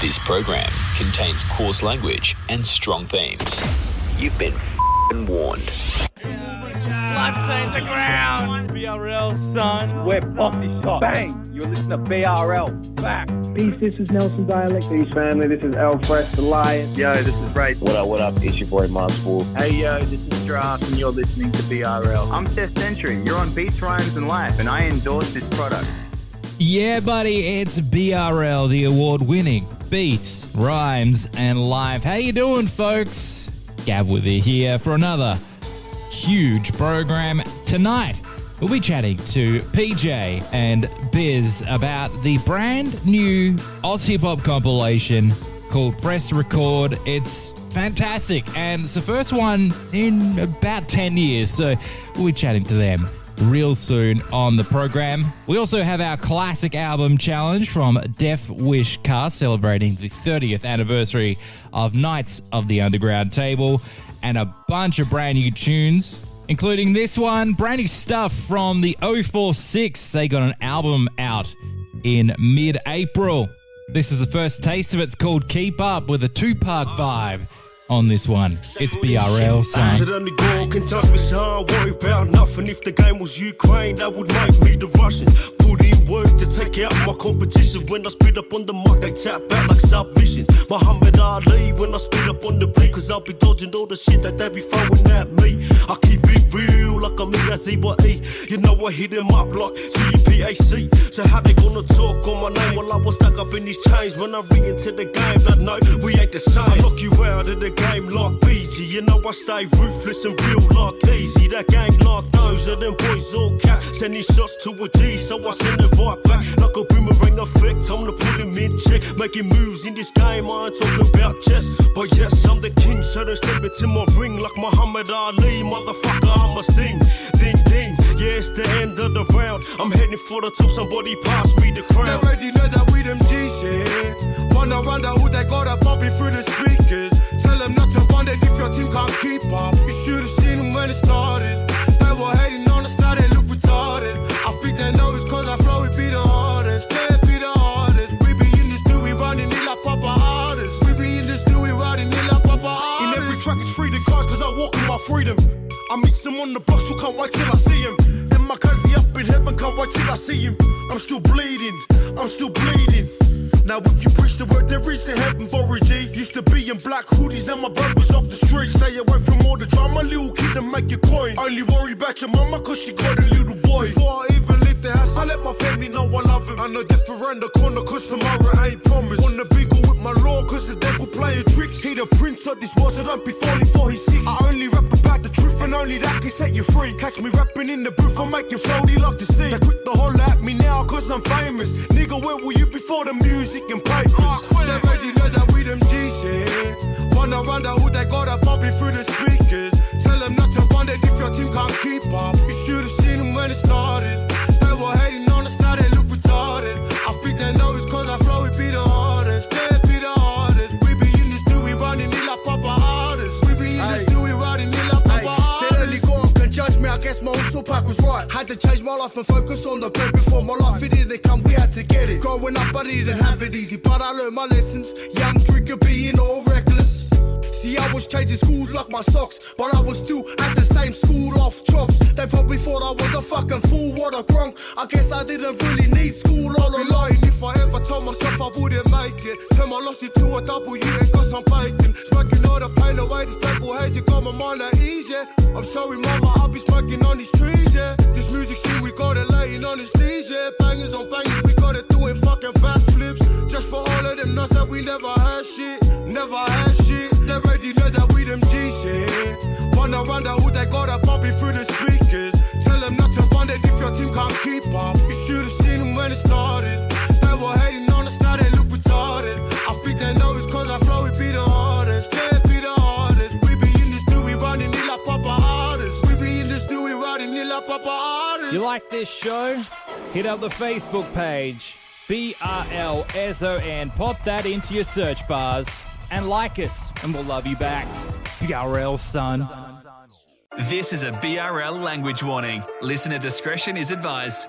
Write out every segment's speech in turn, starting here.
This program contains coarse language and strong themes. You've been f***ing warned. Blood stains the ground. BRL, son. We're bossy shot. Bang! You're listening to BRL. Back. Peace, this is Nelson Dialect. Peace, family. This is Fresh the Lion. Yo, this is Ray. What up? It's your boy, Mindfield. Hey, yo, this is Draft, and you're listening to BRL. I'm Seth Century. You're on Beats, Rhymes, and Life, and I endorse this product. Yeah, buddy, it's BRL, the award-winning Beats, Rhymes, and Life. How you doing, folks? Gav with you here for another huge program. Tonight, we'll be chatting to PJ and Biz about the brand new Oz Hip Hop Compilation called Press Record. It's fantastic, and it's the first one in about 10 years, so we'll be chatting to them real soon on the program. We also have our classic album challenge from Dec Wish Cast, celebrating the 30th anniversary of Knights of the Underground Table, and a bunch of brand new tunes, including this one, brand new stuff from the 046. They got an album out in mid-April. This is the first taste of it. It's called Keep Up, with a Tupac vibe on this one. It's BRL, son. Worry about nothing. If the game was Ukraine, that would make me the Russians. Put in work to take out my competition. When I spit up on the mic, they tap out like submissions. Muhammad Ali, when I spit up on the beat, cause I'll be dodging all the shit that they be throwing at me. I keep it real like I'm E-A-Z-Y-E. You know I hit them up like C-P-A-C. So how they gonna talk on my name while I was stuck up in these chains? When I ring into the game, I know we ain't the same. I knock you out of the game like BG. You know I stay ruthless and real like easy. That game like those of them boys all cat. Sending shots to a G, so I send it right back like a boomerang effect. I'm the put him in check. Making moves in this game, I ain't talking about chess. But yes, I'm the king, so don't step into my ring like Muhammad Ali. Motherfucker, I'ma sing. Ding ding, yeah, it's the end of the round. I'm heading for the top, somebody pass me the crown. They already know that we them G's, yeah. Wanna wonder who they got a popping through the speakers. Tell them not to run it if your team can't keep up. You should've seen them when it started. They were hating on us, now they look retarded. I think they know it's cause I flow, it be the hardest. They be the hardest. We be in this do we running it like proper artists. We be in this do we riding it like proper artists. In every track it's free the cars cause I walk in my freedom. I miss him on the bus, still can't wait till I see him. Then my cousin up in heaven, can't wait till I see him. I'm still bleeding, I'm still bleeding. Now if you preach the word, there is a heaven for a G. Used to be in black hoodies and my brothers off the street. Stay away from all the drama, little kid, and make your coin. Only worry about your mama cause she got a little boy. Before I even leave the house, I let my family know I love him. I know death around the corner cause tomorrow ain't promised. On the beagle with my law cause the devil playing tricks. He the prince of this world, so don't be falling for his six. I only rap about the truth and only that can set you free. Catch me rapping in the booth, I'm making floaty like the sea. They quick to holler at me now cause I'm famous. Nigga, where were you before the music and papers? They already know that we them G's, yeah. Wanna wonder who they got a popping through the speakers. Tell them not to run it if your team can't keep up. You should've seen them when it started. They were hating on us, now they look retarded. I think they know it's cause I flow, it be the hardest. They be the hardest. We be in this do we running it like proper artists. We be in this do we riding it like proper artists. Said Eloquor can judge me, I guess my hustle pack was right. Had to change my life and focus on the bread before my life. It didn't come, we had to get it. Growing up I didn't have it easy, but I learned my lessons. Young drinker being all reckless. See, I was changing schools like my socks, but I was still at the same school off chops. They probably thought I was a fucking fool, what a gronk. I guess I didn't really need school all alone. If I ever told myself I wouldn't make it, turn my loss into a W, it's cause I'm baking. Smoking all the pain away, this people hate it, got my mind at ease, yeah. I'm sorry mama, I'll be smoking on these trees, yeah. This music scene, we got it laying on these knees, yeah. Bangers on bangers, we got it doing fucking backflips. Just for all of them nuts that we never had shit, never had shit. They already know that we them G's, yeah. Wanna wonder who they got a popping through the speakers. Tell them not to run it if your team can't keep up. You should've seen them when it started. They were hating on us, now they look retarded. I think they know it's cause I flow, it be the hardest. They be the hardest. We be in this do we running it like proper artists. We be in this do we riding it like proper artists. You like this show? Hit up the Facebook page, BRLSON. Pop that into your search bars and like us, and we'll love you back. BRL, son. This is a BRL language warning. Listener discretion is advised.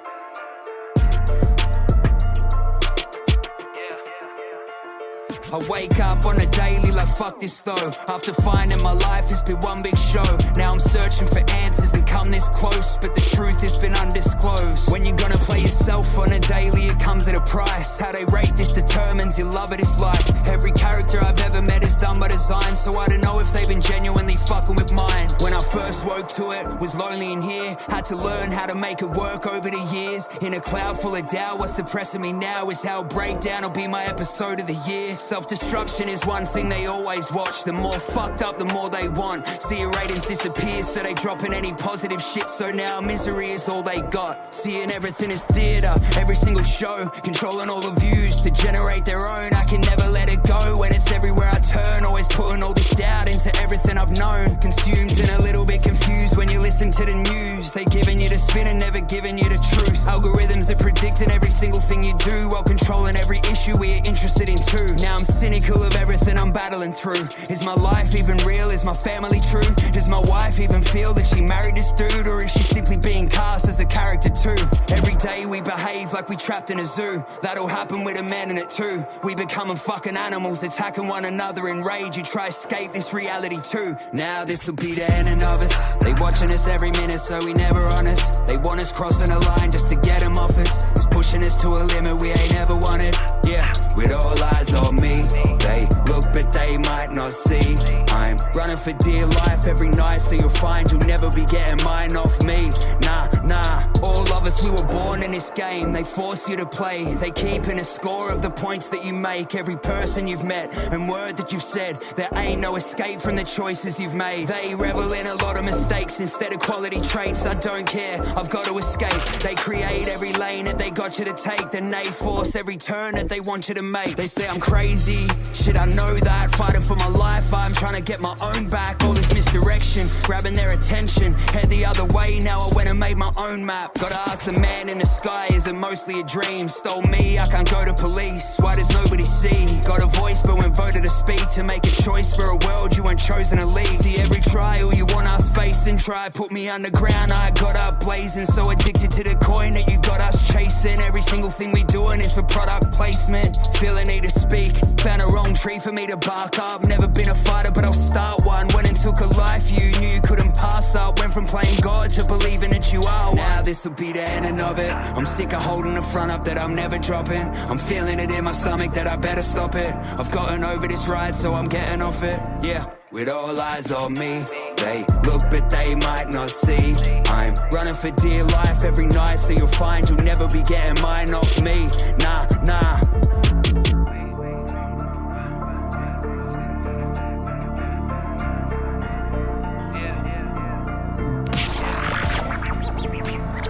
I wake up on a daily like fuck this though. After finding my life, it's been one big show. Now I'm searching for answers and come this close, but the truth has been undisclosed. When you're gonna play yourself on a daily, it comes at a price. How they rate this determines your love of this life. Every character I've ever met is done by design, so I don't know if they've been genuinely fucking with mine. When I first woke to it, was lonely in here, had to learn how to make it work over the years. In a cloud full of doubt, what's depressing me now is how breakdown will be my episode of the year. Self-destruction is one thing they always watch. The more fucked up, the more they want. See your ratings disappear, so they drop in any positive shit. So now misery is all they got. Seeing everything is theatre, every single show, controlling all the views to generate their own. I can never let it go when it's everywhere I turn. Always putting all this doubt into everything I've known. Consumed and a little bit confused when you listen to the news. They giving you the spin and never giving you the truth. Algorithms are predicting every single thing you do while controlling every issue we're interested in too. Now I'm cynical of everything I'm battling through. Is my life even real? Is my family true? Does my wife even feel that she married this dude, or is she simply being cast as a character too? Every day we behave like we trapped in a zoo. That'll happen with a man in it too. We becoming fucking animals, attacking one another in rage. You try escape this reality too. Now this will be the ending of us. They watching us every minute, so we never honest. They want us crossing a line just to get them off us. It's pushing us to a limit we ain't ever wanted. Yeah, with all eyes on me. They look but they might not see. I'm running for dear life every night, so you'll find you'll never be getting mine off me. Nah, all of us, we were born in this game. They force you to play. They keep in a score of the points that you make. Every person you've met and word that you've said. There ain't no escape from the choices you've made. They revel in a lot of mistakes instead of quality traits. I don't care, I've got to escape. They create every lane that they got you to take. Then they force every turn that they want you to make. They say I'm crazy, shit I know that. Fighting for my life, I'm trying to get my own back. All this misdirection, grabbing their attention. Head the other way, now I went and made my own map. Gotta ask the man in the sky, is it mostly a dream? Stole me, I can't go to police. Why does nobody see? Got a voice but when voted to speak. To make a choice for a world you weren't chosen to lead. See every trial you want us facing. Try put me underground, I got up blazing. So addicted to the coin that you got us chasing. Every single thing we doing is for product placement. Feeling need to speak, found a wrong tree for me to bark up. Never been a fighter but I'll start one. Went and took a life you knew you couldn't pass up. Went from playing God to believing that you are one. Now this will be the ending of it. I'm sick of holding the front up that I'm never dropping. I'm feeling it in my stomach that I better stop it. I've gotten over this ride so I'm getting off it. Yeah, with all eyes on me. They look but they might not see. I'm running for dear life every night, so you'll find you'll never be getting mine off me. Nah.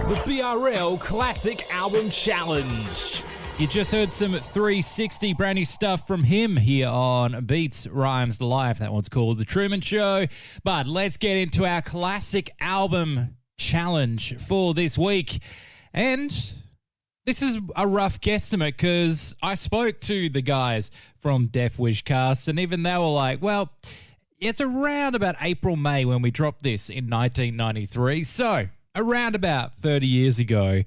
The BRL Classic Album Challenge. You just heard some 360 brand new stuff from him here on Beats, Rhymes, Live. That one's called The Truman Show. But let's get into our classic album challenge for this week. And this is a rough guesstimate because I spoke to the guys from Dec Wish Cast, and even they were like, well, it's around about April, May when we dropped this in 1993. So around about 30 years ago,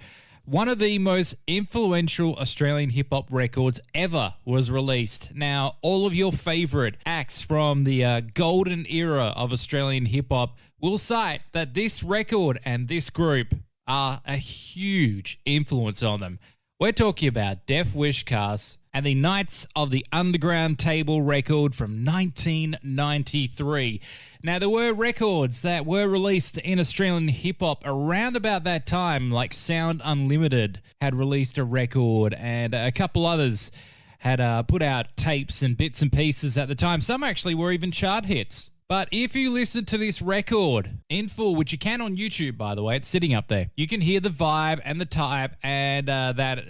one of the most influential Australian hip-hop records ever was released. Now, all of your favourite acts from the golden era of Australian hip-hop will cite that this record and this group are a huge influence on them. We're talking about Dec Wish Cast and the Knights of the Underground Table record from 1993. Now, there were records that were released in Australian hip-hop around about that time, like Sound Unlimited had released a record, and a couple others had put out tapes and bits and pieces at the time. Some actually were even chart hits. But if you listen to this record in full, which you can on YouTube, by the way, it's sitting up there, you can hear the vibe and the type and that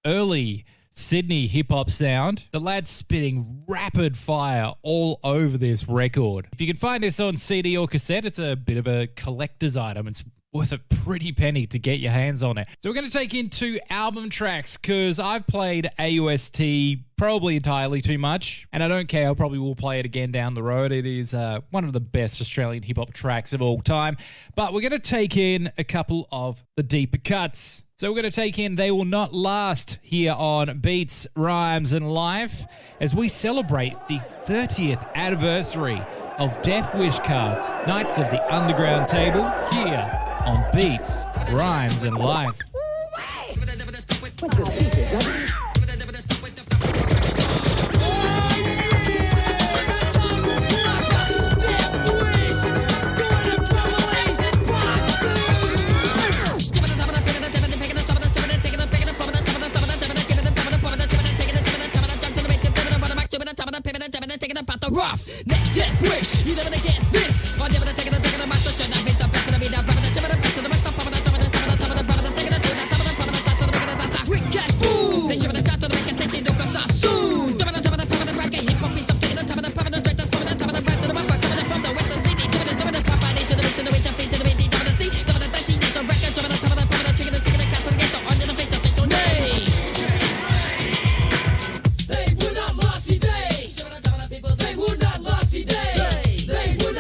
early Sydney hip-hop sound. The lad's spitting rapid fire all over this record. If you can find this on CD or cassette, it's a bit of a collector's item. It's worth a pretty penny to get your hands on it. So we're going to take in two album tracks because I've played AUST probably entirely too much, and I don't care. I probably will play it again down the road. It is one of the best Australian hip-hop tracks of all time. But we're going to take in a couple of the deeper cuts. So we're going to take in They Will Not Last here on Beats, Rhymes and Life as we celebrate the 30th anniversary of Dec Wish Cast, Knights of the Underground Table, here on Beats, Rhymes and Life. Rough, Dec Wish, you never guess this. I never take it, I made the back of the cash, boom. They should have started to make attention, don't go soon. They would not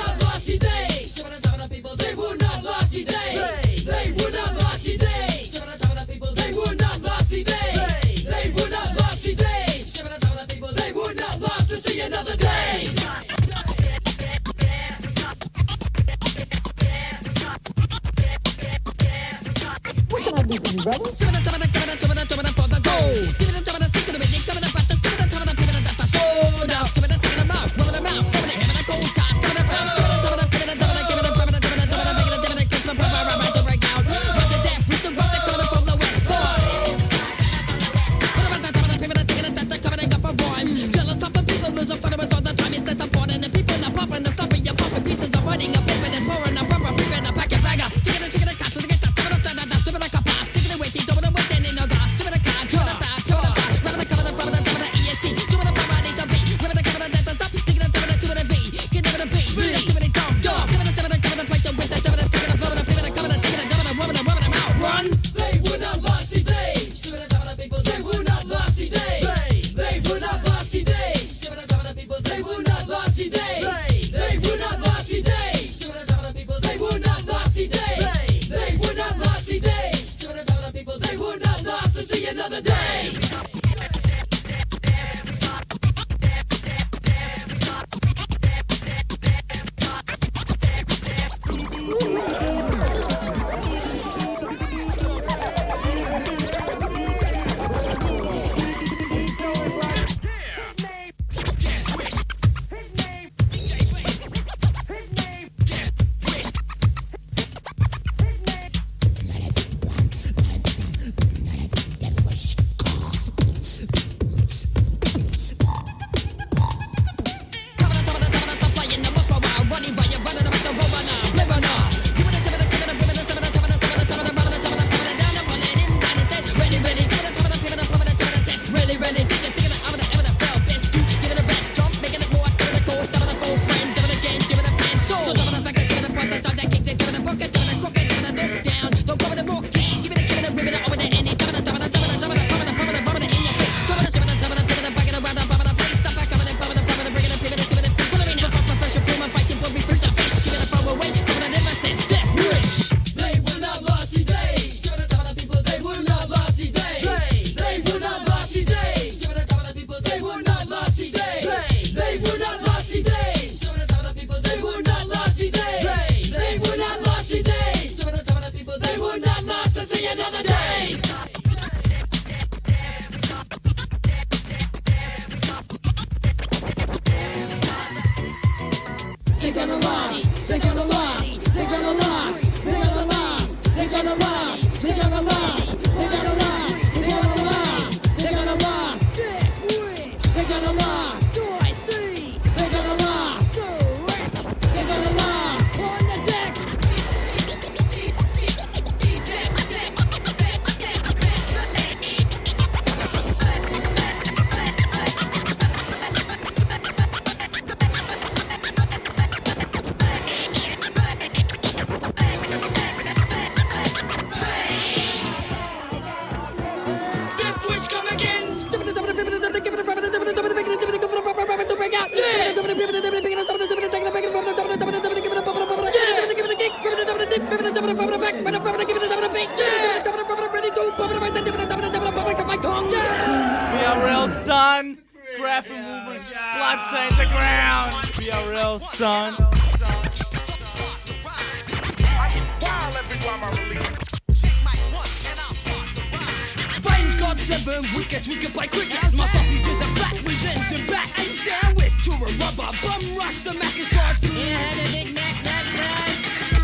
grappling movement, blood stains the ground. BRL, son. Brains got 7 wickets, we can play cricket. My sausages are fat, we send them back. Ain't down with Truman rubber, bum rush the Mac is right through. Yeah, had a big Mac,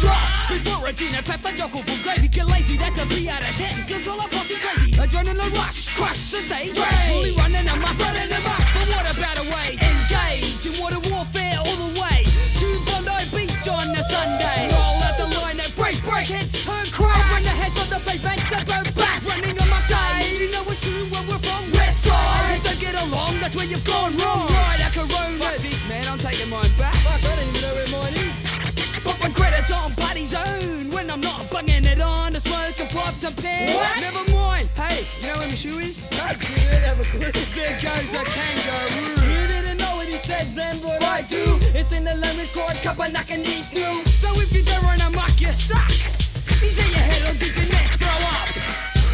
drop before a gin and pepper juggle full gravy. Get lazy, that's a B out of 10. Cause all I'm posse crazy. Adrenaline rush, crush the stage. Fully running them up, running them up. But what about a way? Engage in water warfare all the way. To Bondi Beach on a Sunday. Roll out the line and break, heads turn crack. When the heads on the pavement, step back. Running on my day. You know it's true where we're from. West side. If don't get along, that's where you've gone wrong. Right, a Corona. Fuck this, man, I'm taking mine back. Fuck, I don't even know where mine is. Popping credits on Buddy's own. When I'm not bunging it on, the smoke and props and pants. Never mind. Hey, you know where my shoe is? No, I don't have a clue. There goes a kangaroo. You didn't know what he said then, but I do. It's in the language called Kapanakandis new. So if you don't run amok, you suck. He's in your head, or did your neck throw up?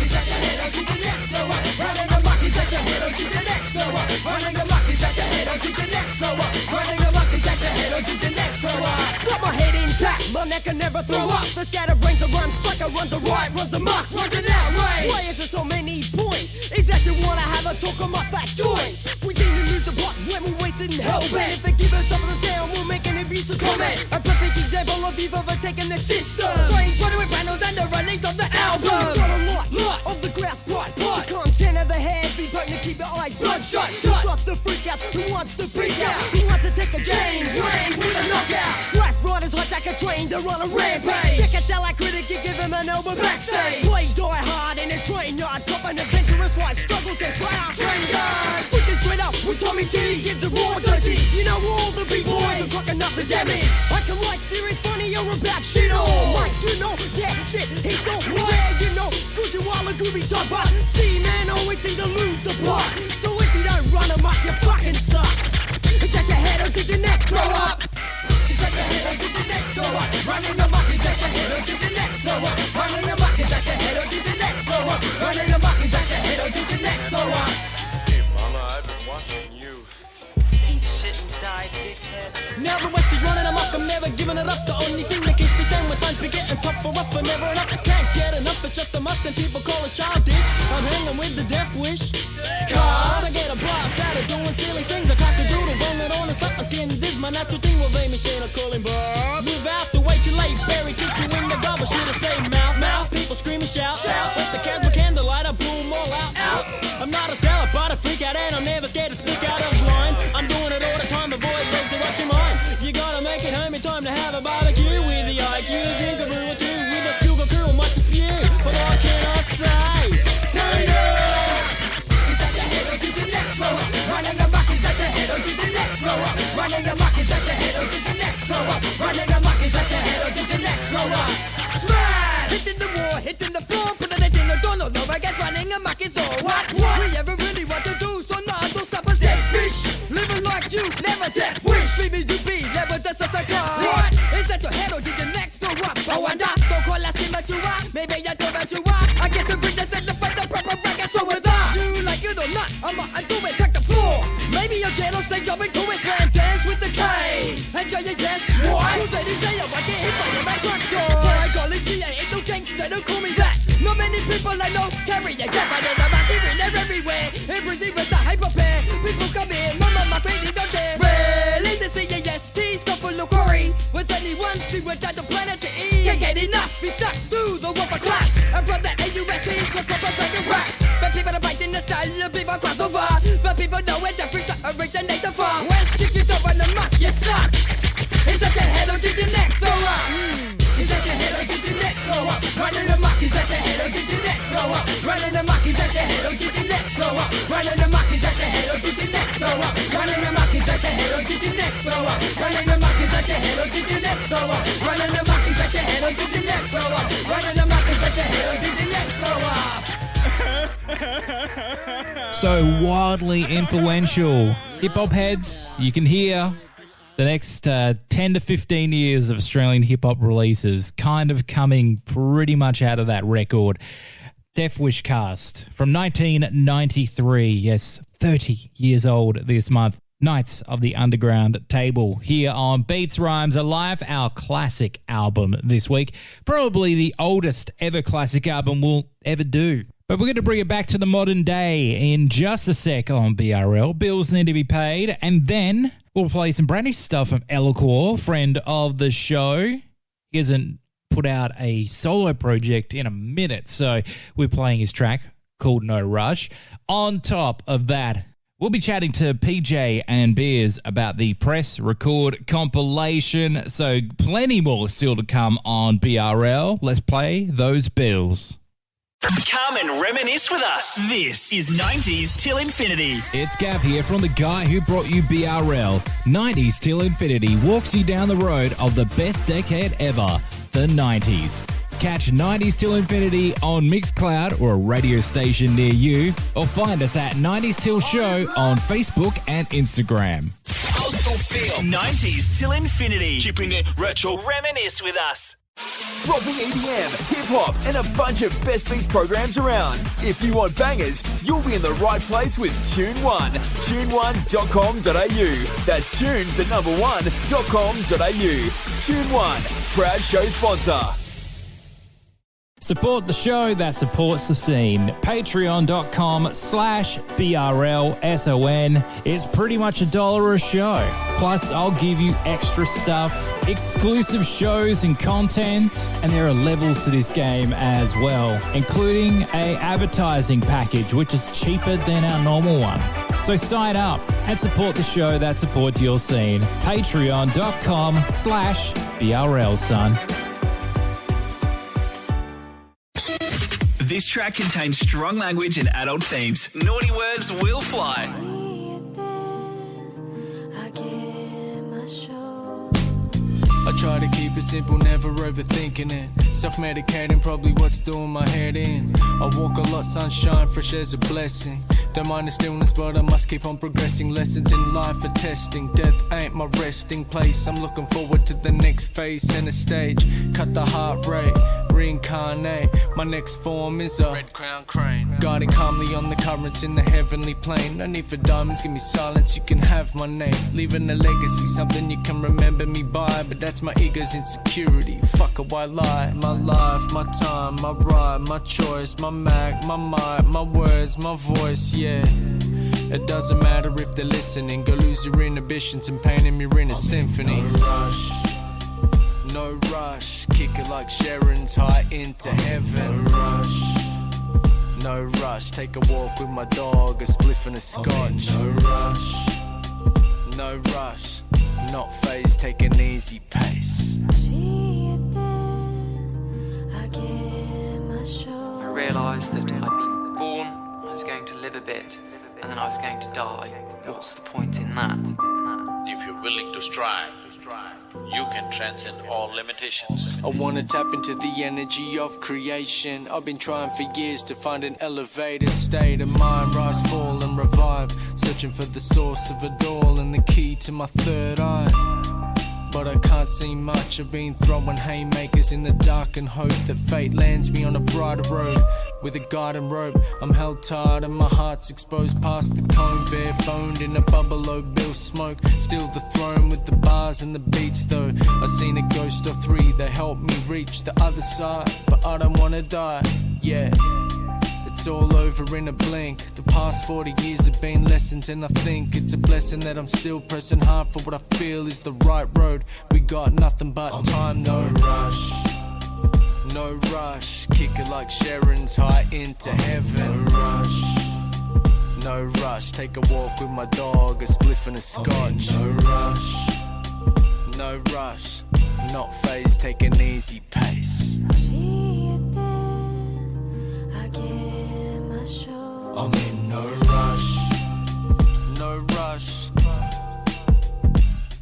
He's at your head, or did your neck throw up? Running amok, he's at your head, or did your neck throw up? Running amok, he's at your head, or did your neck throw up? Running amok, he's at your head, or did your neck throw up? Got my head intact, my neck can never throw up. The scatterbrains that run, sucker runs the right, runs the muck, runs it outrage. Why is there so many point? Is that you wanna have a talk on my fat joint? We seem to lose the plot when we're wasting hellbent. If they give us some of the sound, we'll make an abuse of comment. A perfect example of you've overtaken the system. Strange running with Reynolds and the release of the album. We've got a lot of the grass pot. The content of the head be potent to keep your eyes bloodshot. Stop the freak out, who wants to freak out? Who wants to take a James Wayne with a knockout? Draft riders hijack a train, they're on a rampage. Pick a tell critic, you give him an elbow backstage. Play die hard in a train yard, top an adventurous life, struggle to play our train yard. Switching straight up with Tommy T, gives a raw dosage. You know all the big boys are clocking up the damage. I can write serious funny or about shit all. Like you know, yeah, shit, he's don't yeah, you know, Gucci Walla do be top, but see man always seem to lose the plot. So if you don't run amok, you fucking suck. It's at your head or did your neck throw up? It's at your head or did your neck throw up? Running amok, it's at your head or did your neck throw up? Running amok, it's at your head or did your neck throw up? Running amok, it's at your head or did your neck throw up? Hey mama, I've been watching you. Eat shit and die, dickhead. Now the West is running amok, I'm never giving it up. The only thing that keeps me sane when times be getting tougher up and never enough. Can't get enough to shut them up, and people call it childish. I'm hanging with the Dec Wish Cast. I get a blast out of doing silly things. I cock a doodle, bone it on and something skins is my natural thing. Well, they machine I call him Bob. Move out the way too late, bury kick you in the gobble. Should have said mouth, people scream and shout. With the cans with candlelight, I blew them all out. I'm not a seller, but a freak out, and I'm never scared to speak out of line. I'm doing it all the time, but boy, it to watch your mind. You gotta make it home in time to have a barbecue with the IQ. Drink a brew or two with a Cougar crew, much to spew. But what can I say? No! Is that your head or did your neck throw up? Running amok, is that your head or did your neck throw up? Running amok, is that your head or did your neck throw up? Running amok, is that your head or did your neck throw up? Smash! Hitting the wall, hitting the floor, putting it in the door. No, I guess running amok is all. What? We ever really want to do, so nah, don't stop us dead fish. Living like you, never dead wish. Baby, you be, never just a second. What? Is that your head or did your neck throw up? I wonder, don't call us immature. Maybe you're too mature. I guess the bridges and the fight, the proper bracket, so with that. You like it or not, I'ma do it, crack the floor. Maybe you'll get on stage, jumping to it, slam dance with the K. Enjoy your yes, what? Who's any day I get hit by my truck door? I call it GA, ain't no gangster, don't call me that. Not many people I know carry a gun, but in the back, in there everywhere. Everything was a hyper pair. People come in, mama, my crazy don't dare. Release the CAST, stop for Eloquor. With anyone, see what's on the planet to eat. Can't get enough, he sucks through the whopper class. I brought the AUST, for proper second rap. But people are biting the style, people cross over. But people know it, the freaks that originate the farm. West, if you don't run amok, you suck. Is that your head or did your neck throw up? Is that your head or did your neck throw up? Running amok, is that your head or did your neck throw up? Running amok, is that your head or did your neck throw up? Running amok, is that your head or did your neck throw up? Running amok, is that your head or did your neck throw up? Running amok, is that your head or did your neck throw up? Running amok, is that your head or did your neck throw up? Running amok, is that your head or did your neck throw up? So wildly influential. Hip-hop heads, you can hear the next 10 to 15 years of Australian hip-hop releases kind of coming pretty much out of that record. Dec Wish Cast from 1993. Yes, 30 years old this month. Knights of the Underground Table here on Beats, Rhymes, Alive, our classic album this week. Probably the oldest ever classic album we'll ever do. But we're going to bring it back to the modern day in just a sec on BRL. Bills need to be paid. And then we'll play some brand new stuff from Eloquor, friend of the show. He hasn't put out a solo project in a minute, so we're playing his track called No Rush. On top of that, we'll be chatting to PJ and Biz about the Press Record compilation, so plenty more still to come on BRL. Let's play those bills. Come and reminisce with us. This is 90s Till Infinity. It's Gav here from the guy who brought you BRL. 90s Till Infinity walks you down the road of the best decade ever, the 90s. Catch 90s Till Infinity on Mixcloud or a radio station near you, or find us at 90s Till Show on Facebook and Instagram. Coastal Feel 90s Till Infinity. Keeping it retro. Reminisce with us. Dropping EDM, hip-hop, and a bunch of best beats programs around. If you want bangers, you'll be in the right place with Tune One. Tune1.com.au. That's tune1.com.au. Tune One, proud show sponsor. Support the show that supports the scene. Patreon.com/BRLSON. It's pretty much $1 a show. Plus, I'll give you extra stuff, exclusive shows and content, and there are levels to this game as well, including a advertising package, which is cheaper than our normal one. So sign up and support the show that supports your scene. Patreon.com/BRL, son. This track contains strong language and adult themes. Naughty words will fly. I try to keep it simple, never overthinking it. Self-medicating, probably what's doing my head in. I walk a lot, sunshine, fresh as a blessing. Don't mind the stillness, but I must keep on progressing. Lessons in life are testing. Death ain't my resting place. I'm looking forward to the next phase, center stage. Cut the heart rate, reincarnate. My next form is a red crown crane. Guiding calmly on the currents in the heavenly plane. No need for diamonds, give me silence, you can have my name. Leaving a legacy, something you can remember me by. But that's my ego's insecurity. Fuck a white lie. My life, my time, my ride, my choice, my mag, my mic, my words, my voice, yeah. It doesn't matter if they're listening. Go lose your inhibitions and painting me in a symphony. No rush, no rush. Kick it like Sharon's high into heaven. No rush, no rush. Take a walk with my dog, a spliff and a scotch. No rush, no rush. Not phased, take an easy pace. I realised that I'd been born, I was going to live a bit, and then I was going to die. What's the point in that? If you're willing to strive, you can transcend all limitations. I wanna tap into the energy of creation. I've been trying for years to find an elevated state of mind. Rise, fall and revive, searching for the source of it all and the key to my third eye. But I can't see much. I've been throwing haymakers in the dark and hope that fate lands me on a brighter road. With a garden rope, I'm held tight and my heart's exposed past the cone. Bare boned in a bubble bill smoke. Still the throne with the bars and the beats though. I've seen a ghost or three that helped me reach the other side. But I don't wanna die, yeah. It's all over in a blink. The past 40 years have been lessons, and I think it's a blessing that I'm still pressing hard for what I feel is the right road. We got nothing but time, no rush, no rush. Kick it like Sharon's high into heaven. No rush, no rush. Take a walk with my dog, a spliff and a scotch. No rush, no rush. Not phased, take an easy pace. I'm in no rush, no rush.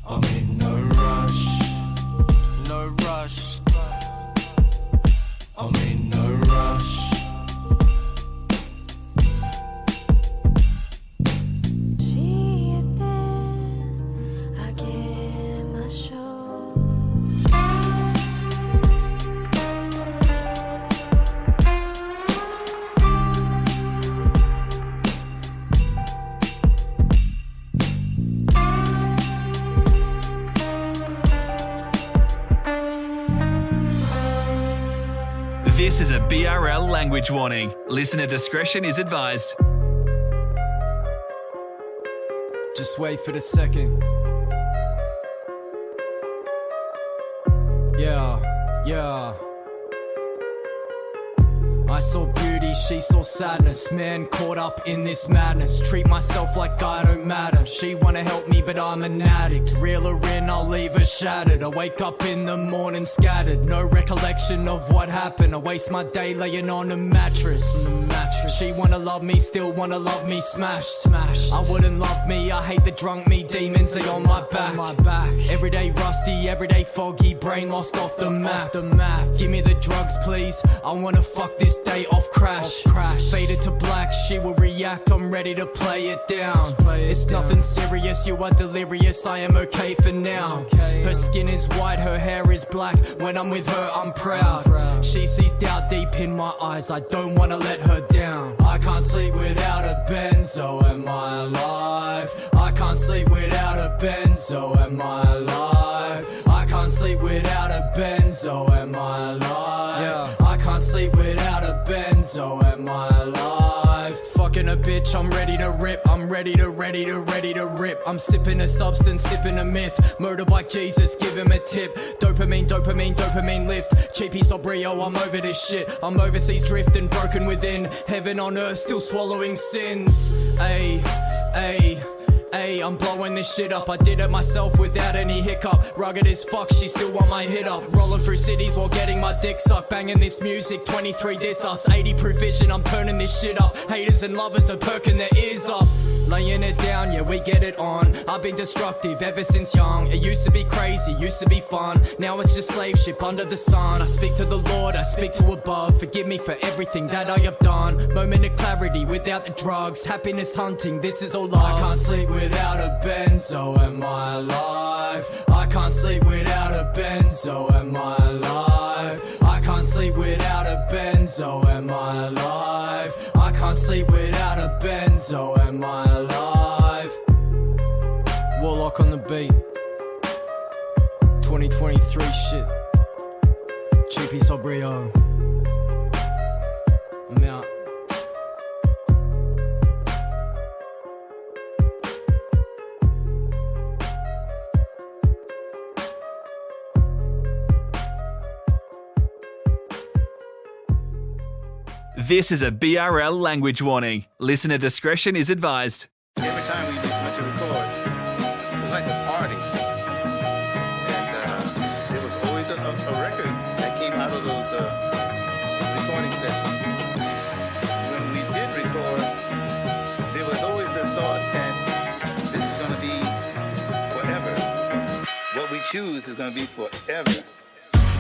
I'm in no rush, no rush. I'm in no rush. This is a BRL language warning. Listener discretion is advised. Just wait for the second. Yeah. I saw beauty, she saw sadness. Man caught up in this madness. Treat myself like I don't matter. She wanna help me but I'm an addict. Reel her in, I'll leave her shattered. I wake up in the morning scattered. No recollection of what happened. I waste my day laying on a mattress. She wanna love me, still wanna love me. Smashed. I wouldn't love me, I hate the drunk me. Demons, they on my back. Everyday rusty, everyday foggy. Brain lost off the map. Give me the drugs please, I wanna fuck this day off crash. Faded to black, she will react, I'm ready to play it down. It's nothing serious, you are delirious, I am okay for now. Her skin is white, her hair is black. When I'm with her, I'm proud. She sees doubt deep in my eyes, I don't wanna let her down. I can't sleep without a benzo, am I alive? I can't sleep without a benzo, am I alive? I can't sleep without a benzo, am I alive? I can't sleep without a benzo, am I alive? Fucking a bitch, I'm ready to rip. I'm ready to rip. I'm sipping a substance, sipping a myth. Motorbike Jesus, give him a tip. Dopamine lift. Cheapy sobrio, I'm over this shit. I'm overseas drifting, broken within. Heaven on earth, still swallowing sins. Ayy, I'm blowing this shit up. I did it myself without any hiccup. Rugged as fuck, she still want my hit up. Rolling through cities while getting my dick sucked. Banging this music, 23 diss us. 80 proof vision, I'm turning this shit up. Haters and lovers are perking their ears up. Laying it down, yeah, we get it on. I've been destructive ever since young. It used to be crazy, used to be fun. Now it's just slave ship under the sun. I speak to the Lord, I speak to above. Forgive me for everything that I have done. Moment of clarity without the drugs. Happiness hunting, this is all love. I can't sleep without a benzo, am I alive? I can't sleep without a benzo, am I alive? I can't sleep without a benzo, am I alive? I can't sleep without a benzo, am I alive? Warlock on the beat. 2023 shit. GP Sobrio. I'm out. This is a BRL language warning. Listener discretion is advised. Every time we went to record, it was like a party. And there was always a record that came out of those recording sessions. When we did record, there was always the thought that this is going to be forever. What we choose is going to be forever.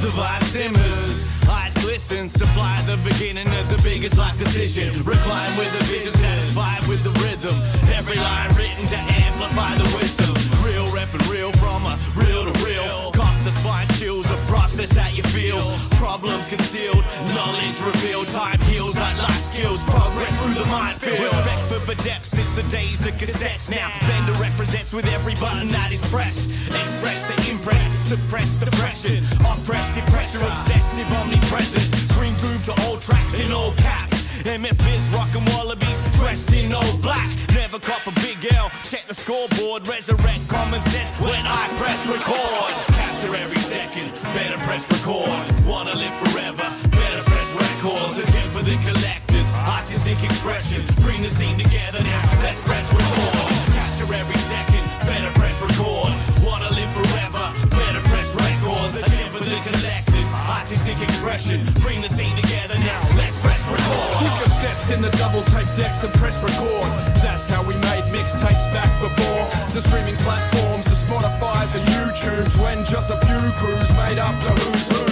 The vibe simmers, eyes glisten, supply the beginning of the biggest life decision. Recline with the vision, satisfied with the rhythm. Every line written to amplify the wisdom. Real reppin' real from a real to real. Cop the spine chills, a process that you feel. Problems concealed, knowledge revealed. Time heals like life skills, progress through the mindfield. Respect for Badep since the days of cassettes. Now Bender represents with every button that is pressed. Express to impress, suppress depression. Oppressive pressure, obsessive omnipresence. Green doom to old tracks in all caps. MF Biz rockin' wallabies dressed in all black. Never cop a big L, check the scoreboard. Resurrect common sense when I press record. Capture every second, better press record. Wanna live forever, better press records. A tip for the collectors, artistic expression. Bring the scene together now, let's press record. Capture every second, better press record. Wanna live forever, better press records. A tip for the collectors, artistic expression. Bring the scene together now, let's press record. Quick steps in the double tape decks and press record. That's how we made mixtapes back before the streaming platforms, the Spotify's and YouTubes. When just a few crews made up the who's who.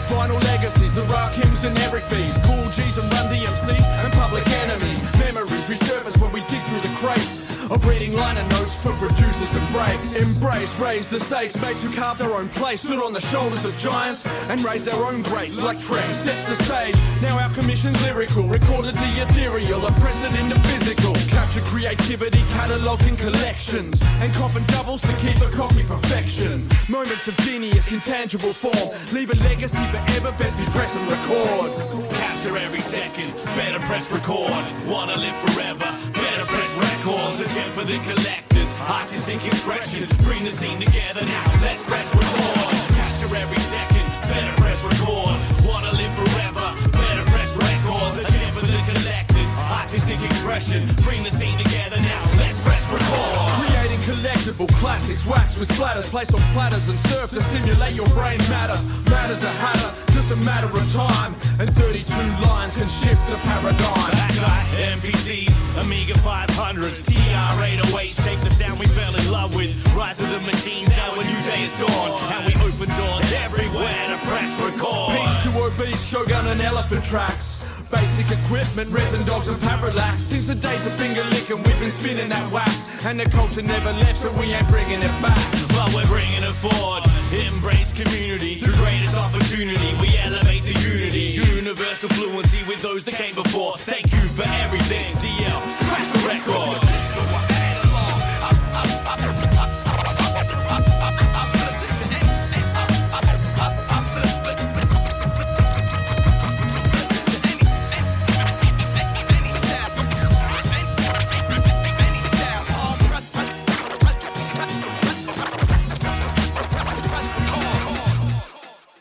Vinyl legacies, the Rakims and Eric B's, Cool G's and Run DMC and Public Enemy. Memories resurface when we dig through the crates. A of reading liner notes for producers and breaks. Embrace, raise the stakes, mates who carved our own place, stood on the shoulders of giants and raised our own greats like Trem. Set the stage, now our commission's lyrical, recorded the ethereal and pressed it into physical. Capture creativity, catalogued in collections, and copping doubles to keep a cocky perfection. Moments of genius, intangible form, leave a legacy forever, best be press and record. Capture every second, better press record. Wanna live forever, better press records. A gem for the collectors, artistic expression. Bring the scene together now, let's press record. Capture every second, better press record. Wanna live forever, better press records. A gem for the collectors, artistic expression. Bring the scene together now, let's press record. Creating collectible classics, wax with splatters, placed on platters and served to stimulate your brain matter. Matter's a hatter, just a matter of time, and 32 lines can shift the paradigm. Akai, MPCs, Amiga 500s, TR-808 shape the sound we fell in love with. Rise of the machines, now a new day is dawn, and we open doors everywhere to press record. Peace to obese, Shogun and elephant tracks. Basic equipment, resin dogs and parallax. Since the days of finger licking, we've been spinning that wax, and the culture never left, so we ain't bringing it back. But we're bringing it forward. Embrace community, the greatest opportunity. We elevate the unity, universal fluency with those that came before. Thank you for everything, DL. Scratch the record.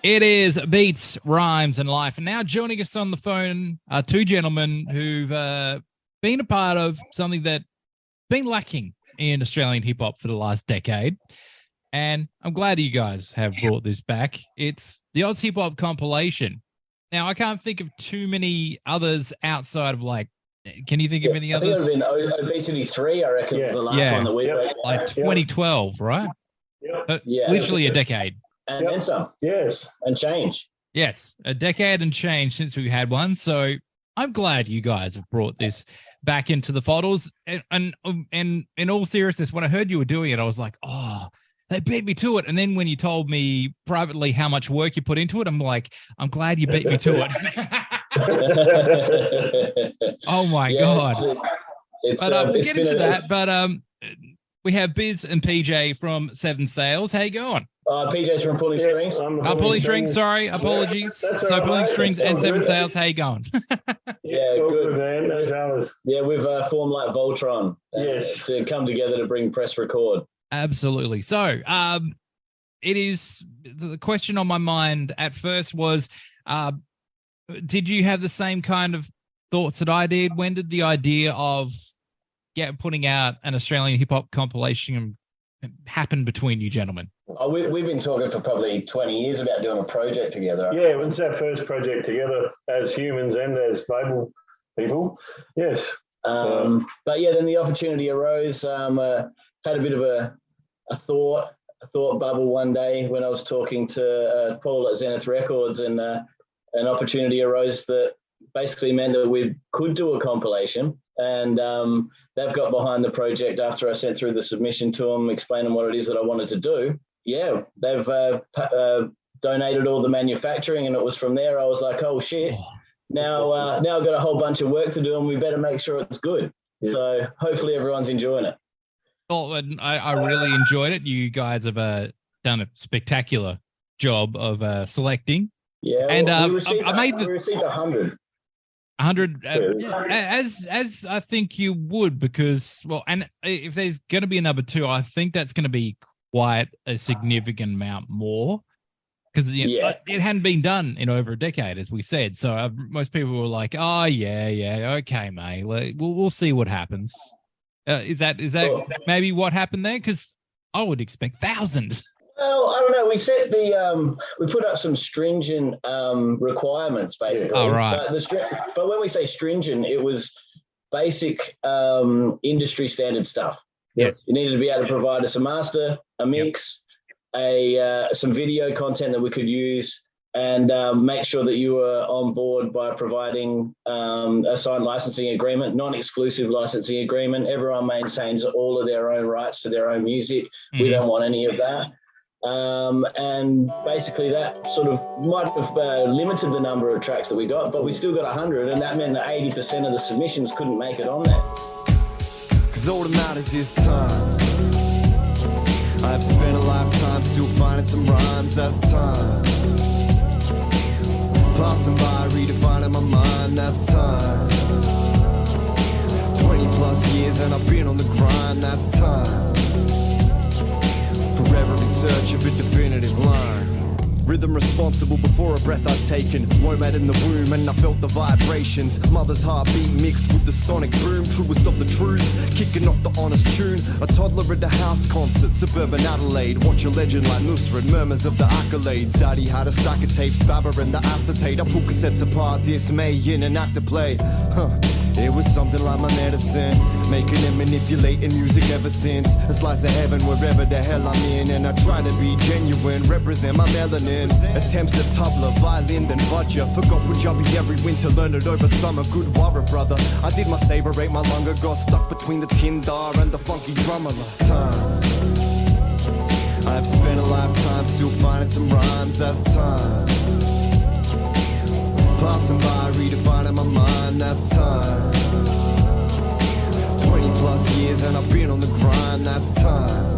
It is Beats, Rhymes, and Life. And now joining us on the phone are two gentlemen who've been a part of something that's been lacking in Australian hip-hop for the last decade. And I'm glad you guys have brought this back. It's the Oz Hip Hop Compilation. Now, I can't think of too many others outside of, like, can you think of any others? I think it would have been Obesity 3, I reckon, was the last one that we worked like at. 2012, right? Literally a decade. And then some. Yes. And change. Yes. A decade and change since we had one. So I'm glad you guys have brought this back into the photos. And in all seriousness, when I heard you were doing it, I was like, oh, they beat me to it. And then when you told me privately how much work you put into it, I'm like, I'm glad you beat me to it. Oh my God. But we'll get into that. But we have Biz and PJ from Seven Sails. How you going? PJ's from Pulling Strings. Pulling Strings, sorry. Apologies. So Pulling Strings and Seven Sails, how you going? Yeah, good, man. No dramas. Yeah, we've formed like Voltron. To come together to bring press record. Absolutely. So it is the question on my mind at first was, did you have the same kind of thoughts that I did? When did the idea of putting out an Australian hip hop compilation happen between you gentlemen? We've been talking for probably 20 years about doing a project together. Yeah, it was our first project together as humans and as label people. Yes. But yeah, then the opportunity arose. Had a bit of a thought bubble one day when I was talking to Paul at Zenith Records, and an opportunity arose that basically meant that we could do a compilation. And they've got behind the project after I sent through the submission to them, explaining what it is that I wanted to do. Yeah, they've donated all the manufacturing, and it was from there I was like, oh shit, now I've got a whole bunch of work to do, and we better make sure it's good. Yeah. So hopefully everyone's enjoying it. Well, I really enjoyed it. You guys have done a spectacular job of selecting. Yeah, and we received 100. 100 as I think you would, because and if there's going to be a number two, I think that's going to be quite a significant amount more, because it hadn't been done in over a decade, as we said. So most people were like, oh yeah, okay, mate, we'll see what happens. Is that maybe what happened there? Because I would expect thousands. Well, I don't know. We set we put up some stringent requirements, basically. Oh, right. But when we say stringent, it was basic industry standard stuff. Yes. You needed to be able to provide us a master, a mix, some video content that we could use, and make sure that you are on board by providing a signed licensing agreement, non-exclusive licensing agreement. Everyone maintains all of their own rights to their own music. We don't want any of that. And basically that sort of might have limited the number of tracks that we got, but we still got 100, and that meant that 80% of the submissions couldn't make it on there. Cause all that matters is time. I've spent a lifetime still finding some rhymes, that's time. Passing by, redefining my mind, that's time. 20 plus years and I've been on the grind, that's time. Forever in search of a definitive line. Rhythm responsible before a breath I've taken. Womad in the womb and I felt the vibrations. Mother's heartbeat mixed with the sonic boom. Truest of the truths, kicking off the honest tune. A toddler at a house concert, suburban Adelaide. Watch a legend like Nusrat, murmurs of the accolades. Daddy had a stack of tapes, Babber and the acetate. I pull cassettes apart, dismay in an act to play. It was something like my medicine, making and manipulating music ever since. A slice of heaven wherever the hell I'm in, and I try to be genuine, represent my melanin. Attempts at tabla, violin, then vajra. Forgot Punjabi every winter, learned it over summer. Good warrior, brother. I did my saber, ate my longer, got stuck between the tindar and the funky drummer. Time. I've spent a lifetime still finding some rhymes, that's time. Passing by, redefining my mind, that's time. 20 plus years and I've been on the grind, that's time.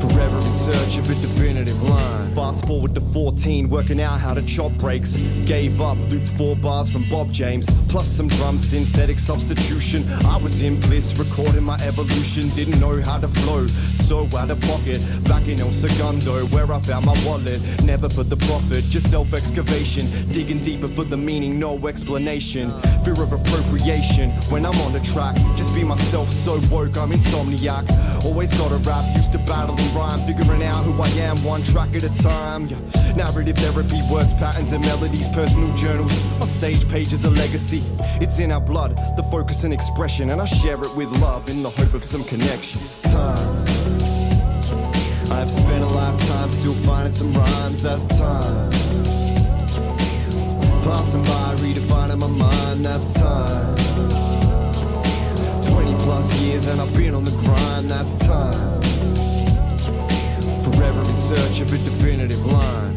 Forever in search of a definitive line. Fast forward to 14, working out how to chop breaks. Gave up, looped 4 bars from Bob James, plus some drum synthetic substitution. I was in bliss, recording my evolution. Didn't know how to flow, so out of pocket. Back in El Segundo, where I found my wallet. Never for the profit, just self-excavation. Digging deeper for the meaning, no explanation. Fear of appropriation when I'm on the track. Just be myself, so woke, I'm insomniac. Always gotta rap, used to battle and rhyme. Figuring out who I am, one track at a time. Narrative therapy, words, patterns and melodies. Personal journals, our sage pages, a legacy. It's in our blood, the focus and expression. And I share it with love in the hope of some connection. Time. I've spent a lifetime still finding some rhymes, that's time. Passing by, redefining my mind, that's time. 20 plus years and I've been on the grind, that's time. Forever in search of a definitive line.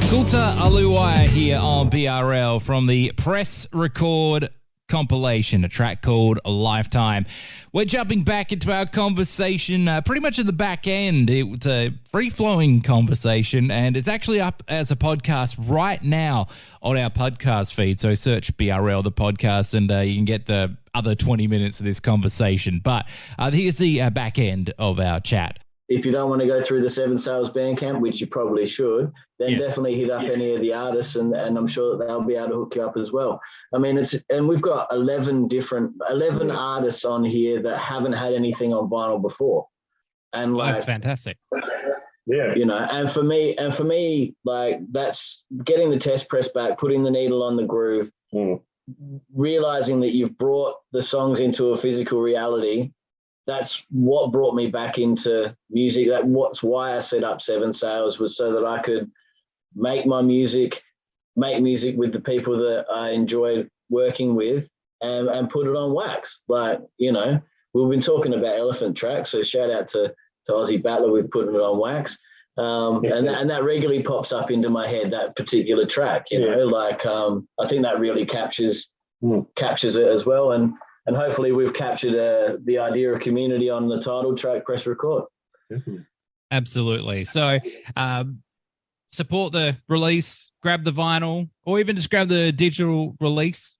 Kultar Ahluwalia here on BRL from the Press Record compilation, a track called Lifetime. We're jumping back into our conversation pretty much at the back end. It was a free-flowing conversation, and it's actually up as a podcast right now on our podcast feed. So search BRL, the podcast, and you can get the other 20 minutes of this conversation. But here's the back end of our chat. If you don't want to go through the Seven Sales Bandcamp, which you probably should, then definitely hit up any of the artists, and I'm sure that they'll be able to hook you up as well. I mean, we've got 11 artists on here that haven't had anything on vinyl before, and like that's fantastic. Yeah, you know, and for me, like that's getting the test press back, putting the needle on the groove, realizing that you've brought the songs into a physical reality. That's what brought me back into music. What's why I set up Seven Sales, was so that I could make music with the people that I enjoy working with, and put it on wax. Like, you know, we've been talking about Elephant tracks, so shout out to Ozzy Battler with putting it on wax. And that regularly pops up into my head, that particular track, you know, like I think that really captures it as well. And hopefully we've captured the idea of community on the title track, Press Record. Absolutely. So support the release, grab the vinyl, or even just grab the digital release.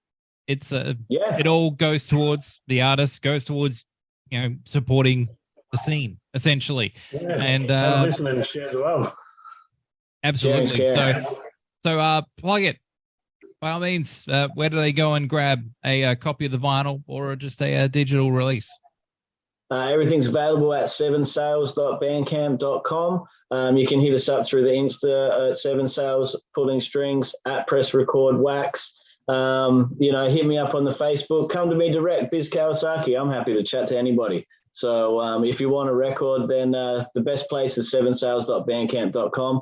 It's it all goes towards the artist, goes towards, you know, supporting the scene essentially. And listen and share the love. Absolutely. So plug it. By all means, where do they go and grab a copy of the vinyl or just a digital release? Everything's available at 7sales.bandcamp.com. You can hit us up through the Insta at 7sales pulling strings, at press record wax. Hit me up on the Facebook. Come to me direct, Biz Kawasaki. I'm happy to chat to anybody. So if you want a record, then the best place is 7sales.bandcamp.com.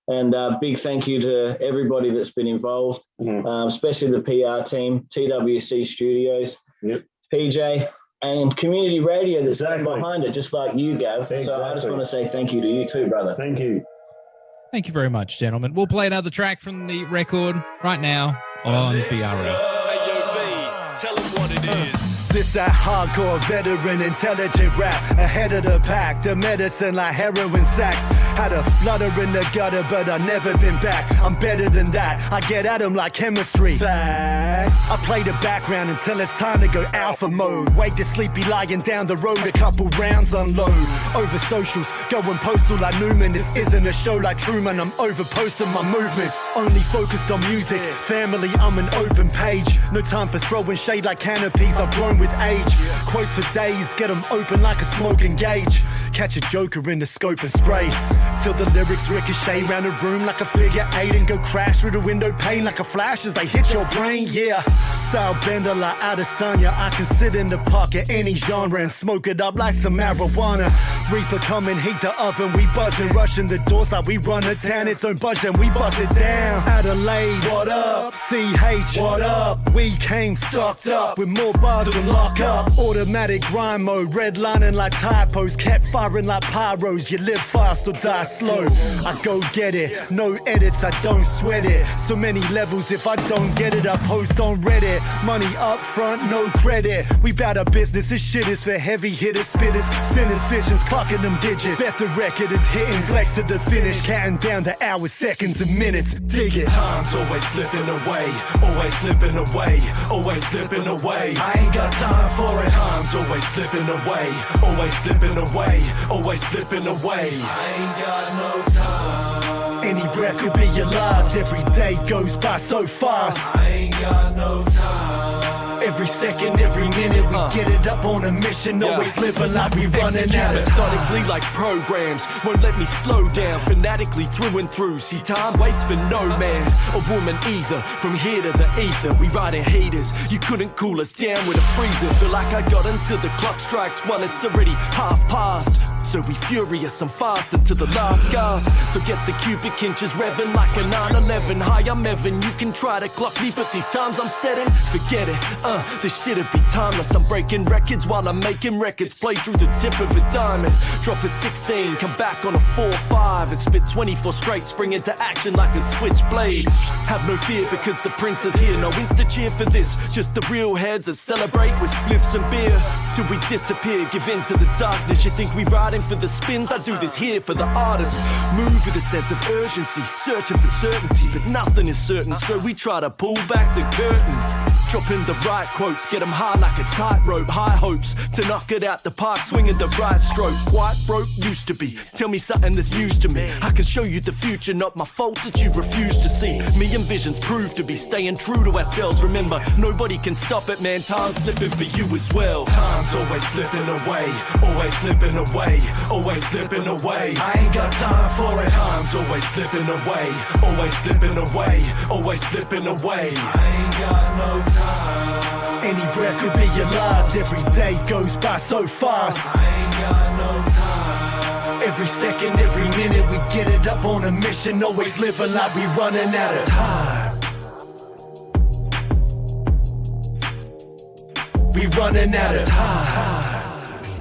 And big thank you to everybody that's been involved, especially the PR team, TWC Studios, PJ, and community radio that's behind it, just like you, Gav. Exactly. So I just want to say thank you to you too, brother. Thank you. Thank you very much, gentlemen. We'll play another track from the record right now on BRL. Hey, yo, V, tell them what it is. This that hardcore veteran intelligent rap, ahead of the pack, the medicine like heroin sacks. Had a flutter in the gutter, but I've never been back. I'm better than that, I get at them like chemistry. Facts. I play the background until it's time to go alpha mode. Wake the sleepy lying down the road, a couple rounds unload. Over socials, going postal like Newman. This isn't a show like Truman, I'm over posting my movements. Only focused on music, family, I'm an open page. No time for throwing shade like canopies, I've grown with age. Quotes for days, get them open like a smoking gauge. Catch a joker in the scope and spray till the lyrics ricochet round the room like a figure 8 and go crash through the window pane like a flash as they hit your brain. Yeah, style bender like Adesanya. I can sit in the park at any genre and smoke it up like some marijuana. Reaper come and heat the oven, we buzzing, rushing the doors like we run a town. It don't budge and we bust it down. Adelaide, what up? CH, what up? We came stocked up with more bars than lock up. Automatic grind mode, redlining like typos, kept firing like pyros. You live fast or die slow. I go get it, no edits, I don't sweat it. So many levels, if I don't get it, I post on Reddit. Money up front, no credit. We bout our business, this shit is for heavy hitters, spitters, sinners, visions, clocking them digits. Bet the record is hitting, flex to the finish, counting down the hours, seconds, and minutes. Dig it. Time's always slipping away, always slipping away, always slipping away. I ain't got time for it. Time's always slipping away, always slipping away, always slipping away. I ain't got no time. Any breath could be your last. Every day goes by so fast. I ain't got no time. Every second, every minute, we get it up on a mission. Always living like we running out of time. Methodically like programs, won't let me slow down. Fanatically through and through. See, time waits for no man or woman either. From here to the ether, we riding haters. You couldn't cool us down with a freezer. Feel like I got until the clock strikes one. It's already half past. So we furious and fast until the last gasp. So get the cubic inches revving like a 911. Hi, I'm Evan, you can try to clock me, but these times I'm setting, forget it, this shit'd be timeless. I'm breaking records while I'm making records. Play through the tip of a diamond. Drop a 16, come back on a 4-5 and spit 24 straight, spring into action like a switchblade. Have no fear because the prince is here. No insta cheer for this, just the real heads that celebrate with spliffs and beer. Till we disappear, give in to the darkness. You think we riding for the spins? I do this here for the artists. Move with a sense of urgency, searching for certainty, but nothing is certain, so we try to pull back the curtain. Dropping the right quotes, get them high like a tightrope. High hopes to knock it out the park, swinging the right stroke. White broke used to be, tell me something that's news to me. I can show you the future, not my fault that you refuse to see. Me and visions prove to be staying true to ourselves. Remember, nobody can stop it, man, time's slipping for you as well. Time's always slipping away, always slipping away, always slipping away. I ain't got time for it. Time's always slipping away, always slipping away, always slipping away. I ain't got no time. Any breath could be your last. Every day goes by so fast. I ain't got no time. Every second, every minute, we get it up on a mission. Always living like we running out of time. We running out of time.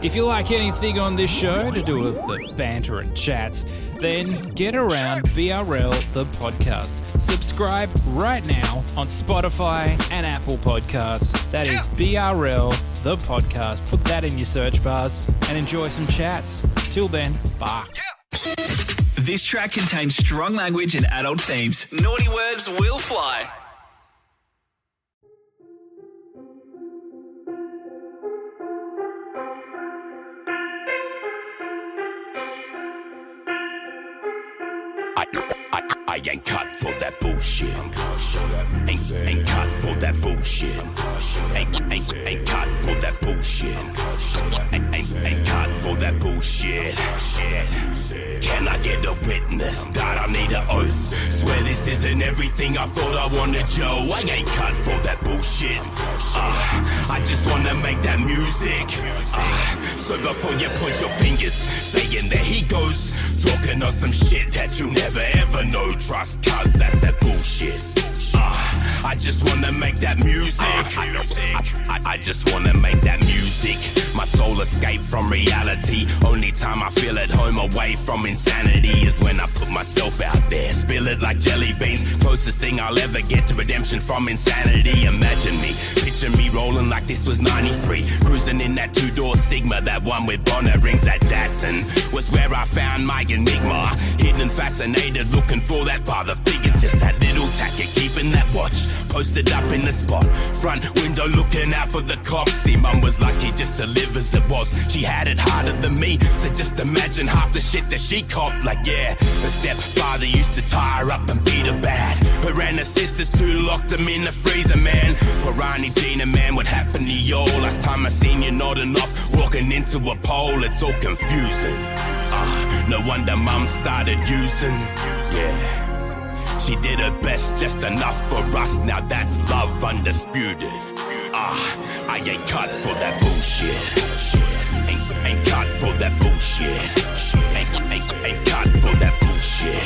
If you like anything on this show to do with the banter and chats, then get around BRL the podcast. Subscribe right now on Spotify and Apple Podcasts. That is BRL the podcast. Put that in your search bars and enjoy some chats. Till then, bye. This track contains strong language and adult themes. Naughty words will fly. I ain't cut for that bullshit. Ain't cut for that bullshit. Ain't cut for that bullshit. Ain't bullshit. Can I get a witness that I need an oath? Swear this isn't everything I thought I wanted, Joe. I ain't cut for that bullshit. I just wanna make that music. So before you point your fingers, saying there he goes, talking on some shit that you never ever know. Trust, cause that's that bullshit. I just wanna make that music. I just wanna make that music. My soul escape from reality. Only time I feel at home away from insanity is when I put myself out there. Spill it like jelly beans. Closest thing I'll ever get to redemption from insanity. Imagine me, picture me rolling like this was 93. Cruising in that two-door Sigma, that one with bonnet rings. That Datsun was where I found my enigma. Hidden, fascinated, looking for that father figure. Just that little tacket, keeping that watch posted up in the spot. Front window looking out for the cops. See, mum was lucky just to live as it was. She had it harder than me, so just imagine half the shit that she copped. Like, yeah, her stepfather used to tie her up and beat her bad. Her and her sisters too locked them in the freezer, man. For Auntie Gina, man, what happened to you? Last time I seen you nodding off, walking into a pole. It's all confusing. No wonder mum started using. Yeah. She did her best, just enough for us. Now that's love undisputed. I ain't cut for that bullshit. Ain't cut for that bullshit. Ain't cut for that bullshit.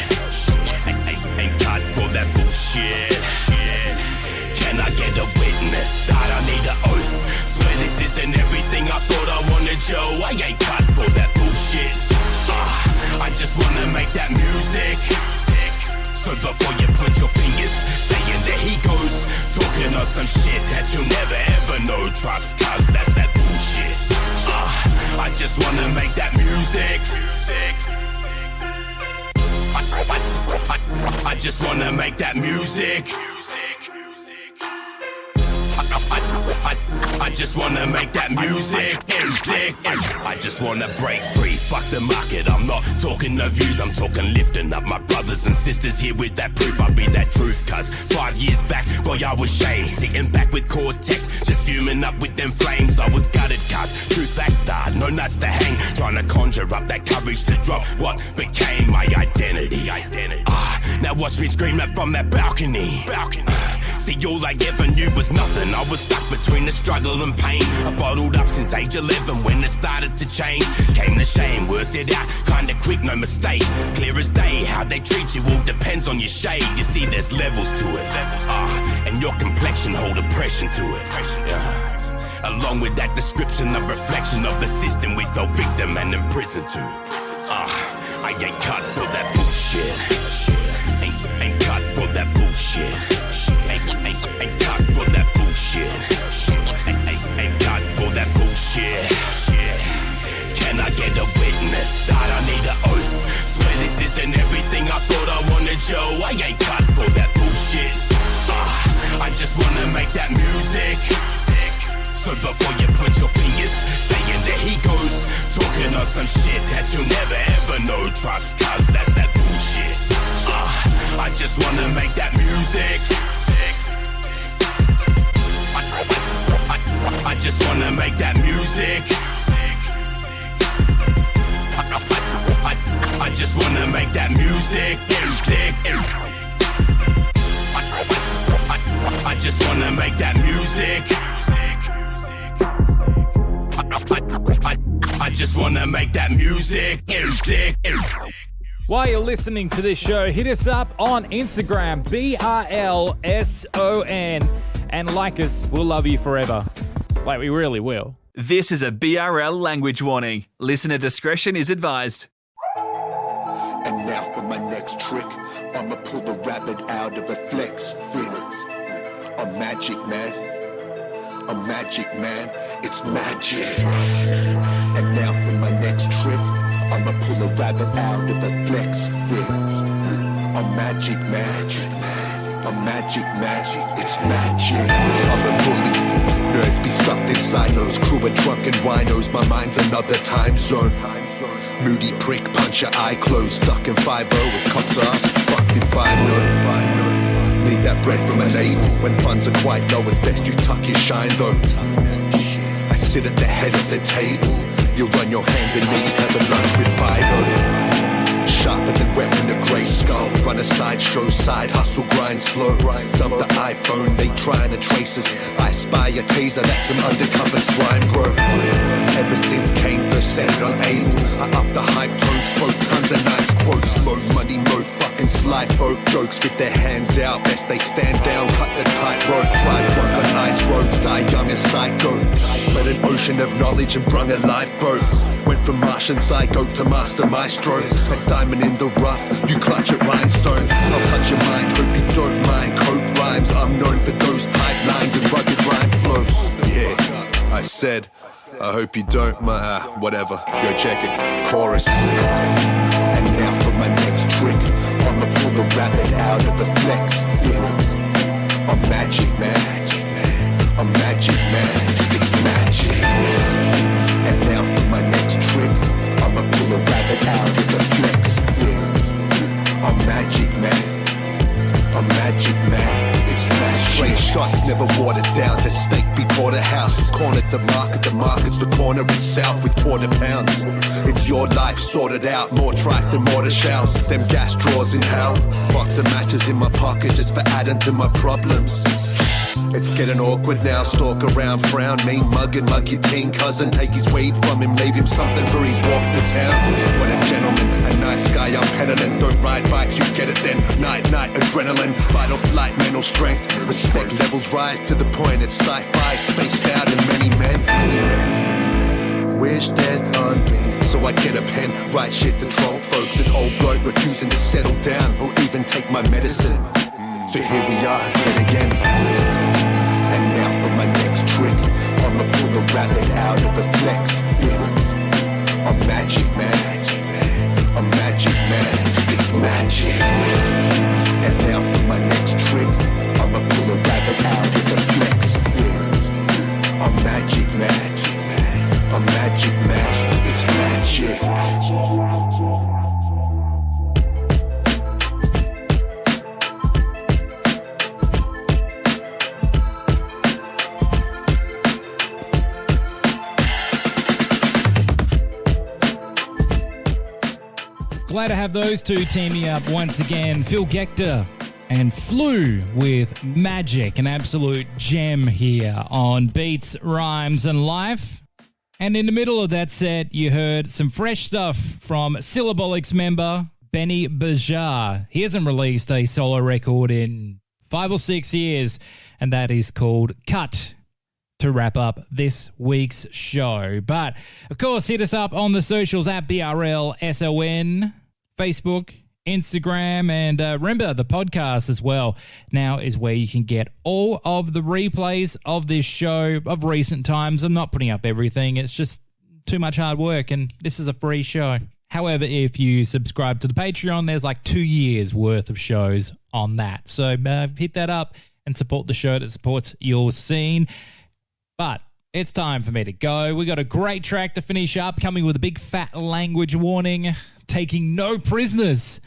Ain't cut for that bullshit. Can I get a witness that I need an oath? Swear this isn't everything I thought I wanted, Joe. I ain't cut for that bullshit. I just wanna make that music. So before you put your fingers, saying there he goes, talking on some shit that you'll never ever know. Trust, cause that's that bullshit. I just wanna make that music. I just wanna make that music. I just wanna make that music. I just wanna break free, fuck the market. I'm not talking no views, I'm talking lifting up my brothers and sisters here with that proof. I'll be that truth, cause 5 years back, boy, I was shamed. Sitting back with Cortex, just fuming up with them flames. I was gutted, cause truth facts died, no nuts to hang. Trying to conjure up that courage to drop what became my identity. Now watch me scream out from that balcony. See, all I ever knew was nothing. I was stuck between the struggle and pain. I bottled up since age 11 when it started to change. Came the shame, worked it out, kinda quick, no mistake. Clear as day, how they treat you all depends on your shade. You see, there's levels to it. And your complexion hold oppression to it. Along with that description, a reflection of the system we fell victim and imprisoned to. I ain't cut for that bullshit. Ain't cut for that bullshit. Ain't cut for that bullshit. Ain't cut for that bullshit. Can I get a witness that I need an oath? Swear this isn't everything I thought I wanted, Joe. I ain't cut for that bullshit. I just wanna make that music. So before you put your fingers, saying there he goes, talking on some shit that you'll never ever know. Trust, cause that's that bullshit. I just wanna make that music. I just wanna make that music. I just wanna make that music. I just wanna make that music. I just wanna make that music. While you're listening to this show, hit us up on Instagram, BRLSON, and like us. We'll love you forever. Like, we really will. This is a BRL language warning. Listener discretion is advised. And now for my next trick, I'ma pull the rabbit out of a flex fit. A magic man, it's magic. And now for my next trick, I'ma pull a rabbit out of a flex fit. A magic man, it's magic. I'm a bully, nerds be stuffed in silos, crew of drunken winos, my mind's another time zone. Moody prick, punch your eye closed, stuck in 5-0 with cops ass, fucked in 5-0. Need that bread from a label, when funds are quite low, it's best you tuck your shine though. I sit at the head of the table, You run your hands and knees, have a lunch with Fido. Sharper than weapon, a grey skull. Run a sideshow, side hustle, grind slow. Dump the iPhone, they trying to trace us. I spy a taser, that's some undercover swine, bro. Ever since Kane first said on Abel, I up the hype tone, spoke tons of nice quotes. Low money, no fucking sly folk. Jokes with their hands out, best they stand down, cut the tightrope. Drive drunk on ice roads, die young as psycho. Met an ocean of knowledge and brung a lifeboat. Went from Martian psycho to master maestro. A diamond in the rough, you clutch at rhinestones. I'll touch your mind, hope you don't mind. Coke rhymes, I'm known for those tight lines and rugged rhyme flows. Yeah, I said, I hope you don't mind. Whatever, go check it. Chorus. And now for my next trick, I'ma pull the rabbit out of the flex. Yeah, I'm magic man. I'm magic man. It's magic. And now for my next trick, I'ma pull a rabbit out of the flex. Yeah, I'm magic man. I'm magic man. It's magic. Straight shots never watered down. The steak be porterhouse. Cornered the market's the corner itself with quarter pounds. It's your life sorted out. More tripe than mortar shells. Them gas drawers in hell. Box of matches in my pocket just for adding to my problems. It's getting awkward now, stalk around, frown, mean mugging, mug your teen cousin, take his weed from him, leave him something for his walk to town. What a gentleman, a nice guy, I'm peddling, don't ride bikes, you get it then. Night, adrenaline, fight or flight, mental strength, respect levels rise to the point, it's sci-fi, spaced out in many men. Wish death on me, so I get a pen, write shit to troll folks, an old bloke refusing to settle down, or even take my medicine. But here we are, yet again. And now for my next trick, I'ma pull the rabbit out of a flex. Yeah. I'm magic man. I'm magic man. It's magic. And now for my next trick, I'ma pull a rabbit out of a flex. Yeah. I'm magic man. I'm magic man. It's magic. Glad to have those two teaming up once again. Phil Gektor and Flew with Magic, an absolute gem here on Beats, Rhymes and Life. And in the middle of that set, you heard some fresh stuff from Syllabolic's member, Beni Bjah. He hasn't released a solo record in 5 or 6 years, and that is called Cut, to wrap up this week's show. But, of course, hit us up on the socials at BRLSON, Facebook, Instagram, and remember, the podcast as well now is where you can get all of the replays of this show of recent times. I'm not putting up everything. It's just too much hard work, and this is a free show. However, if you subscribe to the Patreon, there's like 2 years worth of shows on that. So hit that up and support the show that supports your scene. But it's time for me to go. We got a great track to finish up, coming with a big fat language warning. Taking no prisoners,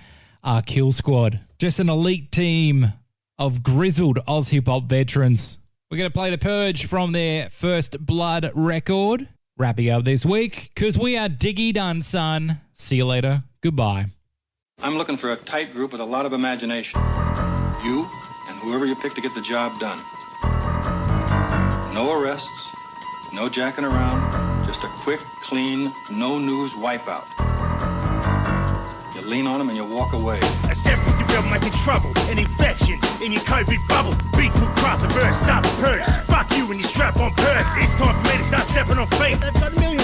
our Kill Squad. Just an elite team of grizzled Oz Hip Hop veterans. We're going to play the Purge from their First Blood record. Wrapping up this week, because we are diggy done, son. See you later. Goodbye. I'm looking for a tight group with a lot of imagination. You and whoever you pick to get the job done. No arrests, no jacking around, just a quick, clean, no-news wipeout. You lean on them and you walk away. A separate derail might be trouble, an infection in your COVID bubble. Beat will cross the verse, stop the purge. Fuck you and your strap-on purse. It's time for me to start stepping on faith.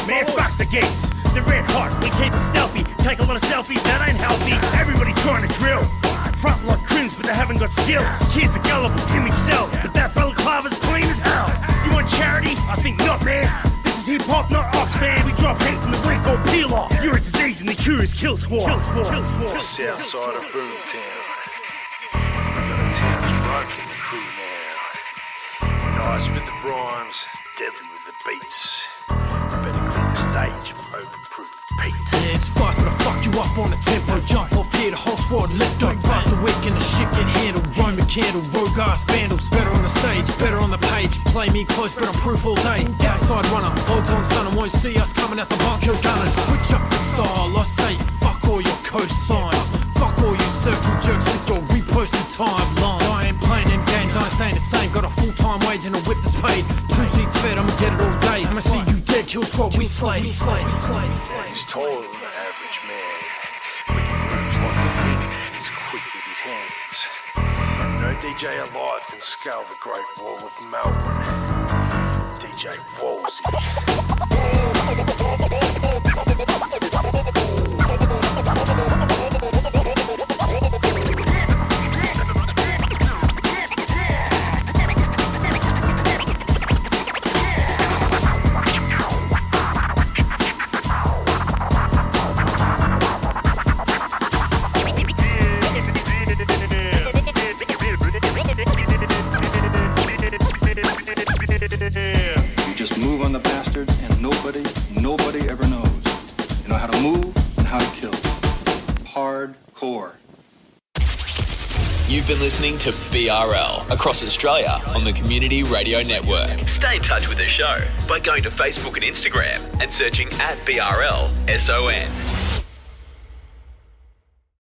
Man, fuck the gates. The red heart, we keep it stealthy. Take a lot of selfies, that ain't healthy. Everybody trying to drill. Front like crims, but they haven't got skill. Kids are gullible, image sell, but that balaclava's clean as hell. You want charity? I think not, man. This is hip-hop, not Oxfam. We drop hate from the weak or peel off. You're a disease and the cure is kill squad. The south side of Boomtown. The town's rocking the crew now. Nice with the rhymes, deadly with the beats. Better clean the stage of overproof Pete. Yeah, it's fast, but I fuck you up on the tempo. Jump off here, the whole squad lift up. Pop the wick and the shit get handled. Roman candle, rogue ass vandals. Better on the stage, better on the page. Play me close, but I'm proof all day. Outside runner, odds on stunner, won't see us coming out the bunker gunners. Switch up the style, I say fuck all your cosigns. Fuck all you circle jerks with your reposted timelines. I ain't playing them games, I ain't staying the same. Got a full-time wage and a whip that's paid. 2 seats fed, I'ma get it all day. I'ma see you dead, kill squad, we slay. He's taller than the average man, but he moves like a wind. He's quick with his hands. No DJ alive can scale the Great Wall of Melbourne. DJ Woolsey. You just move on the bastard, and nobody ever knows. You know how to move and how to kill. Hardcore. You've been listening to BRL across Australia on the Community Radio Network. Stay in touch with the show by going to Facebook and Instagram and searching @BRL SON.